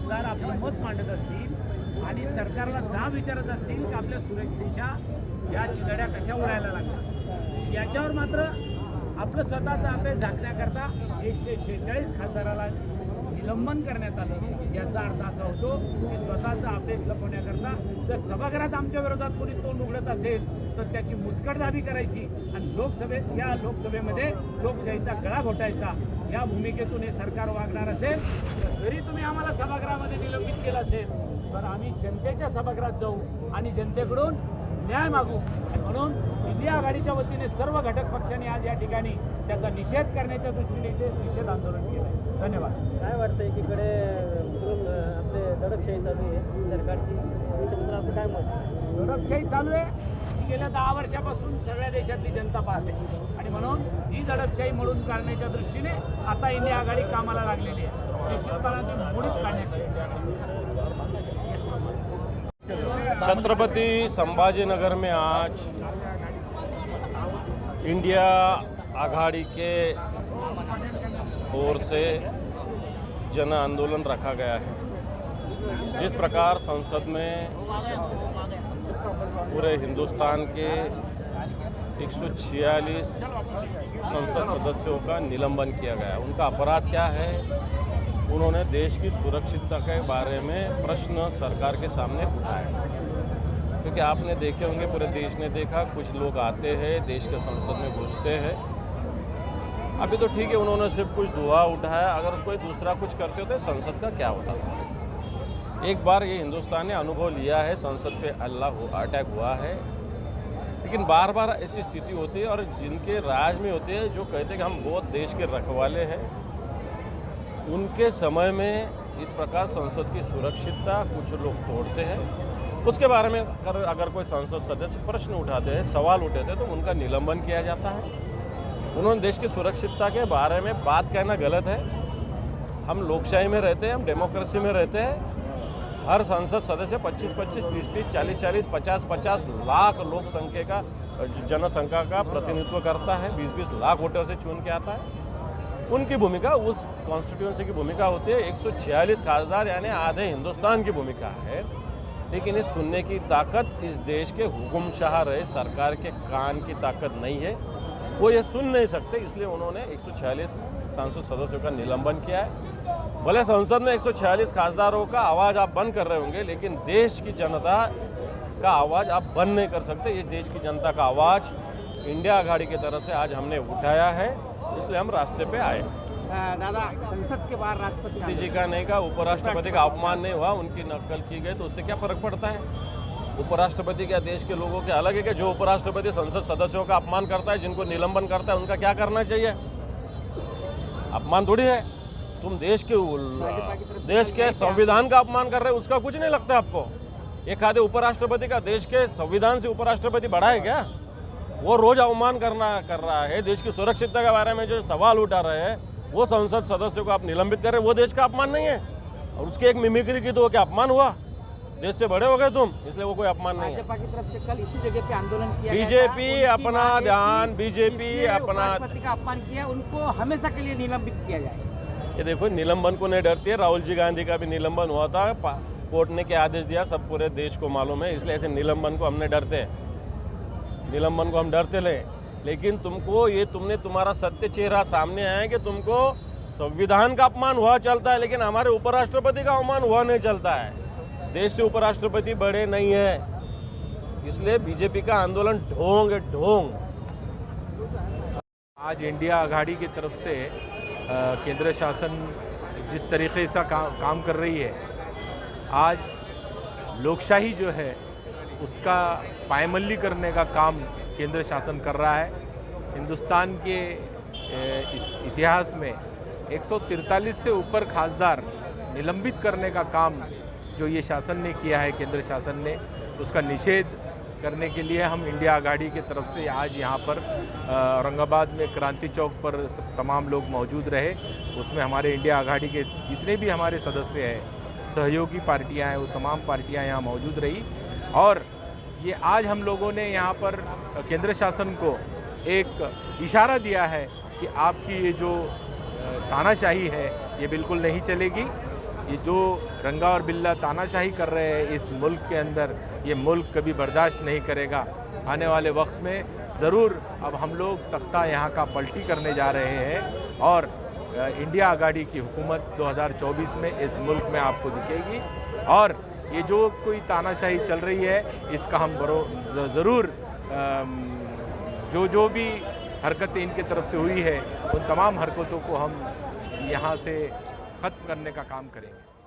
खासदार आपलं मत मांडत असतील आणि सरकारला जाब विचारत असतील की आपल्या सुरक्षेच्या या चिंधड्या कशा उडायला लागतात, याच्यावर मात्र आपलं स्वतःचा अभ्यास झाकण्याकरता 146 खासदाराला निलंबन करण्यात आलं। याचा अर्थ असा होतो की स्वतःचा अभ्यास लपवण्याकरता जर सभागृहात आमच्या विरोधात कोणी तोंड उघडत असेल तर त्याची मुस्कटदाबी करायची आणि लोकसभेमध्ये लोकशाहीचा गळा घोटायचा, या भूमिकेतून हे सरकार वागणार असेल तर जरी तुम्ही आम्हाला सभागृहामध्ये निलंबित केलं असेल तर आम्ही जनतेच्या सभागृहात जाऊ आणि जनतेकडून न्याय मागू। म्हणून इंडिया आघाडीच्या वतीने सर्व घटक पक्षांनी आज या ठिकाणी त्याचा निषेध करण्याच्या दृष्टीने इथे निषेध आंदोलन केलं आहे। धन्यवाद। काय वाटतं एकीकडे आपले दडपशाही चालू आहे सरकारची, त्याच्याबद्दल आपलं काय मत? दडपशाही चालू आहे ही गेल्या 10 वर्षापासून सगळ्या देशातली जनता पाहते आणि म्हणून ही दडपशाही मोडून काढण्याच्या दृष्टीने आता इंडिया आघाडी कामाला लागलेली आहे। निश्चितपणे ती मोडीत काढण्यात। छत्रपति संभाजीनगर में आज इंडिया आघाड़ी के ओर से जन आंदोलन रखा गया है। जिस प्रकार संसद में पूरे हिंदुस्तान के 146 संसद सदस्यों का निलंबन किया गया, उनका अपराध क्या है? उन्होंने देश की सुरक्षितता के बारे में प्रश्न सरकार के सामने उठाया। क्योंकि आपने देखे होंगे, पूरे देश ने देखा, कुछ लोग आते हैं देश के संसद में घुसते हैं। अभी तो ठीक है, उन्होंने सिर्फ कुछ दुआ उठाया, अगर कोई दूसरा कुछ करते होते संसद का क्या होता? एक बार ये हिंदुस्तान ने अनुभव लिया है, संसद पे अटैक हुआ है, लेकिन बार बार ऐसी स्थिति होती है और जिनके राज में होते हैं, जो कहते हैं कि हम बहुत देश के रखवाले हैं, उनके समय में इस प्रकार संसद की सुरक्षितता कुछ लोग तोड़ते हैं। उसके बारे में अगर कोई संसद सदस्य प्रश्न उठाते हैं, सवाल उठाते हैं, तो उनका निलंबन किया जाता है। उन्होंने देश की सुरक्षितता के बारे में बात कहना गलत है। हम लोकशाही में रहते हैं, हम डेमोक्रेसी में रहते हैं। हर संसद सदस्य 25-25, 30-30, 40-40, 50-50 लाख लोक संख्या का जनसंख्या का प्रतिनिधित्व करता है, 20-20 लाख वोटर से चुन के आता है। उनकी भूमिका, उस कॉन्स्टिट्यूंसी की भूमिका होती है। 146 खासदार यानी आधे हिंदुस्तान की भूमिका है, लेकिन इस सुनने की ताकत इस देश के हुकुमशाह रहे सरकार के कान की ताकत नहीं है, वो ये सुन नहीं सकते। इसलिए उन्होंने 146 सांसद सदस्यों का निलंबन किया है। भले संसद में 146 खासदारों का आवाज़ आप बंद कर रहे होंगे, लेकिन देश की जनता का आवाज़ आप बंद नहीं कर सकते। इस देश की जनता का आवाज़ इंडिया आघाड़ी की तरफ से आज हमने उठाया है, इसलिए हम रास्ते पे आए। दादा, संसद के बाहर राष्ट्रपति जी का नहीं कहा, उपराष्ट्रपति का अपमान नहीं हुआ, उनकी नकल की गई, तो उससे क्या फर्क पड़ता है? उपराष्ट्रपति क्या देश के लोगों के अलग है क्या? जो उपराष्ट्रपति संसद सदस्यों का अपमान करता है, जिनको निलंबन करता है, उनका क्या करना चाहिए? अपमान थोड़ी है। तुम देश के संविधान का अपमान कर रहे हो, उसका कुछ नहीं लगता आपको? एक आधे उपराष्ट्रपति का देश के संविधान से उपराष्ट्रपति बड़ा है क्या? वो रोज अवमान कर रहा है। देश की सुरक्षितता के बारे में जो सवाल उठा रहे हैं, वो संसद सदस्यों को आप निलंबित कर रहे हैं, वो देश का अपमान नहीं है? और उसकी एक मिमिक्री की तो क्या अपमान हुआ? देश से बड़े हो गए तुम, इसलिए वो कोई अपमान नहीं है। भाजपा की तरफ से कल इसी जगह पे आंदोलन किया बीजेपी अपना ध्यान, बीजेपी अपना राष्ट्रपति का अपमान किया, उनको हमेशा के लिए निलंबित किया जाए। ये देखो, निलंबन को नहीं डरती है। राहुल जी गांधी का भी निलंबन हुआ था, कोर्ट ने क्या आदेश दिया सब पूरे देश को मालूम है, इसलिए ऐसे निलंबन को हमने डरते हैं। निलंबन को हम डरते ले, लेकिन तुमको ये तुम्हारा सत्य चेहरा सामने आया है कि तुमको संविधान का अपमान हुआ चलता है, लेकिन हमारे उपराष्ट्रपति का अपमान हुआ नहीं चलता है। देश से उपराष्ट्रपति बड़े नहीं है, इसलिए बीजेपी का आंदोलन ढोंग है, ढोंग। आज इंडिया आघाड़ी की तरफ से केंद्र शासन जिस तरीके से काम कर रही है, आज लोकशाही जो है उसका पायमल्ली करने का काम केंद्र शासन कर रहा है। हिंदुस्तान के इतिहास में 143 से ऊपर खासदार निलंबित करने का काम जो ये शासन ने किया है, केंद्र शासन ने, उसका निषेध करने के लिए हम इंडिया आघाड़ी की तरफ से आज यहाँ पर औरंगाबाद में क्रांति चौक पर तमाम लोग मौजूद रहे। उसमें हमारे इंडिया आघाड़ी के जितने भी हमारे सदस्य हैं, सहयोगी पार्टियाँ हैं, वो तमाम पार्टियाँ यहाँ मौजूद रही। और ये आज हम लोगों ने यहाँ पर केंद्र शासन को एक इशारा दिया है कि आपकी ये जो तानाशाही है ये बिल्कुल नहीं चलेगी। ये जो रंगा और बिल्ला तानाशाही कर रहे हैं इस मुल्क के अंदर, ये मुल्क कभी बर्दाश्त नहीं करेगा। आने वाले वक्त में ज़रूर अब हम लोग तख्ता यहाँ का पलटी करने जा रहे हैं और इंडिया आघाड़ी की हुकूमत 2024 में इस मुल्क में आपको दिखेगी। और ये जो कोई तानाशाही चल रही है इसका हम ज़रूर जो भी हरकतें इनके तरफ से हुई है उन तमाम हरकतों को हम यहाँ से ख़त्म करने का काम करेंगे।